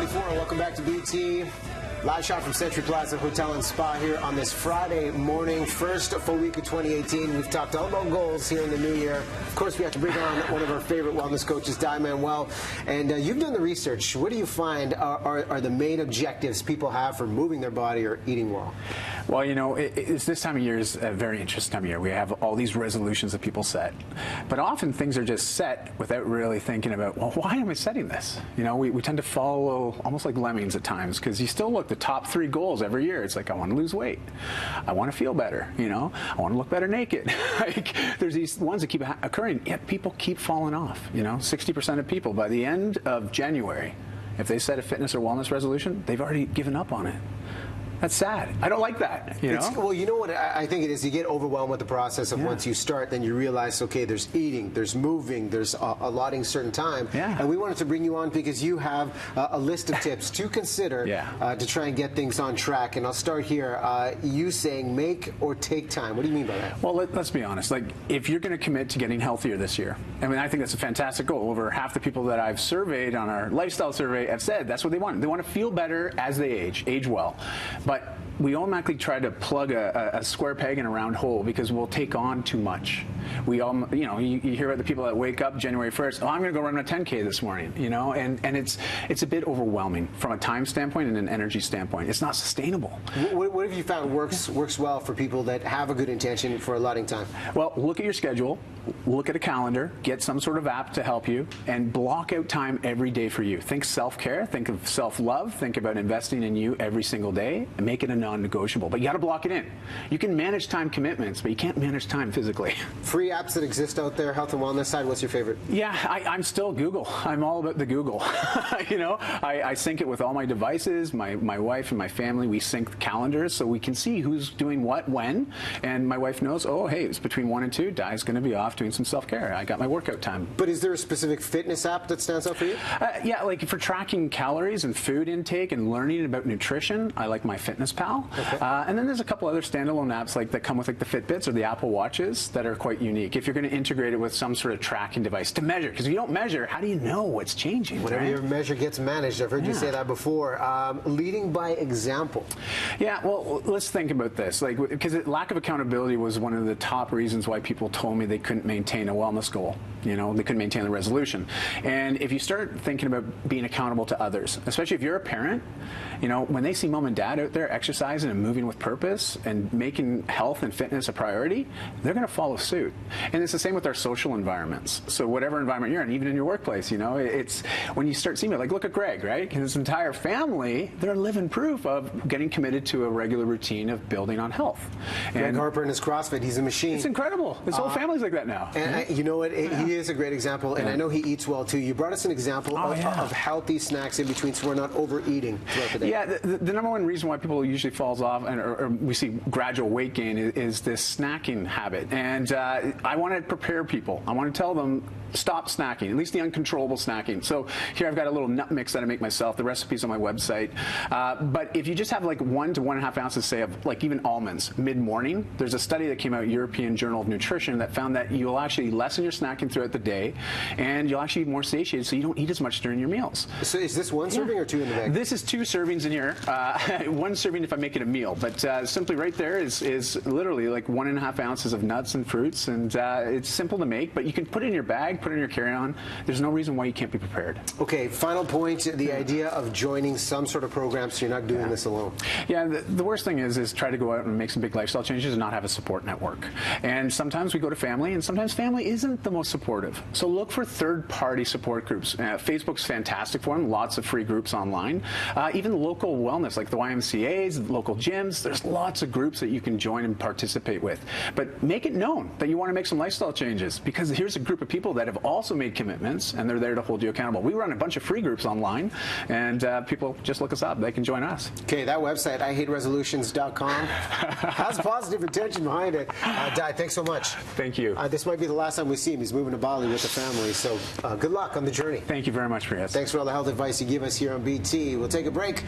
7:24. Welcome back to BT. Live shot from Century Plaza Hotel and Spa here on this Friday morning. First full week of 2018. We've talked all about goals here in the new year. Of course, we have to bring on one of our favorite wellness coaches, Dai Manuel. And you've done the research. What do you find are the main objectives people have for moving their body or eating well? Well, you know, it's this time of year is a very interesting time of year. We have all these resolutions that people set. But often things are just set without really thinking about, well, why am I setting this? You know, we tend to follow almost like lemmings at times because you still look the top 3 goals every year. It's like, I want to lose weight. I want to feel better. You know, I want to look better naked. Like, there's these ones that keep occurring, yet people keep falling off. You know, 60% of people by the end of January, if they set a fitness or wellness resolution, they've already given up on it. That's sad. I don't like that. You know? Well, you know what I think it is? You get overwhelmed with the process of once you start, then you realize, okay, there's eating, there's moving, there's allotting certain time. Yeah. And we wanted to bring you on because you have a list of tips to consider to try and get things on track. And I'll start here. You saying make or take time. What do you mean by that? Well, let's be honest. Like, if you're going to commit to getting healthier this year, I mean, I think that's a fantastic goal. Over half the people that I've surveyed on our lifestyle survey have said that's what they want. They want to feel better as they age well. But we automatically try to plug a square peg in a round hole because we'll take on too much. We all, you know, you hear about the people that wake up January 1st, oh, I'm going to go run a 10K this morning, you know, and it's a bit overwhelming from a time standpoint and an energy standpoint. It's not sustainable. What have you found works well for people that have a good intention for allotting time? Well, look at your schedule, look at a calendar, get some sort of app to help you, and block out time every day for you. Think self-care, think of self-love, think about investing in you every single day, and make it a non-negotiable. But you got to block it in. You can manage time commitments, but you can't manage time physically. Free apps that exist out there, health and wellness side, what's your favorite? Yeah, I'm still Google. I'm all about the Google. You know, I sync it with all my devices, my wife and my family. We sync calendars so we can see who's doing what when. And my wife knows, oh, hey, it's between 1 and 2. Dai's going to be off doing some self-care. I got my workout time. But is there a specific fitness app that stands out for you? Yeah, like for tracking calories and food intake and learning about nutrition, I like MyFitnessPal. Okay. And then there's a couple other standalone apps like that come with like the Fitbits or the Apple Watches that are quite unique. If you're going to integrate it with some sort of tracking device to measure, because if you don't measure, how do you know what's changing? Whatever you measure gets managed. I've heard you say that before. Leading by example. Yeah, well, let's think about this. Like, because lack of accountability was one of the top reasons why people told me they couldn't maintain a wellness goal. You know, they couldn't maintain the resolution. And if you start thinking about being accountable to others, especially if you're a parent, you know, when they see mom and dad out there exercising and moving with purpose and making health and fitness a priority, they're going to follow suit. And it's the same with our social environments. So whatever environment you're in, even in your workplace, you know, it's when you start seeing it, like look at Greg, right? His entire family, they're living proof of getting committed to a regular routine of building on health. Greg Harper and his CrossFit, he's a machine. It's incredible. His whole family's like that now. And you know what? He is a great example, and I know he eats well too. You brought us an example of healthy snacks in between so we're not overeating throughout the day. Yeah, the number one reason why people usually falls off or we see gradual weight gain is this snacking habit. And I want to prepare people. I want to tell them, stop snacking, at least the uncontrollable snacking. So here I've got a little nut mix that I make myself. The recipe's on my website. But if you just have like 1 to 1.5 ounces, say, of like even almonds mid-morning, there's a study that came out, European Journal of Nutrition, that found that you'll actually lessen your snacking throughout the day, and you'll actually be more satiated, so you don't eat as much during your meals. So is this 1 serving or 2 in the bag? This is 2 servings in here. 1 serving if I make it a meal. But simply right there is literally like 1.5 ounces of nuts and fruits, and it's simple to make, but you can put it in your bag, put it in your carry-on. There's no reason why you can't be prepared. Okay, final point, the idea of joining some sort of program so you're not doing this alone. Yeah, the worst thing is try to go out and make some big lifestyle changes and not have a support network. And sometimes we go to family, and sometimes family isn't the most supportive. So look for third-party support groups. Facebook's fantastic for them, lots of free groups online. Even local wellness, like the YMCAs, local gyms, there's lots of groups that you can join and participate with. But make it known that you want to make some lifestyle changes, because here's a group of people that have also made commitments, and they're there to hold you accountable. We run a bunch of free groups online, and people just look us up. They can join us. Okay, that website, IHateResolutions.com, has positive intention behind it. Dai, thanks so much. Thank you. This might be the last time we see him. He's moving to Bali with the family, so good luck on the journey. Thank you very much, Priya. Thanks for all the health advice you give us here on BT. We'll take a break.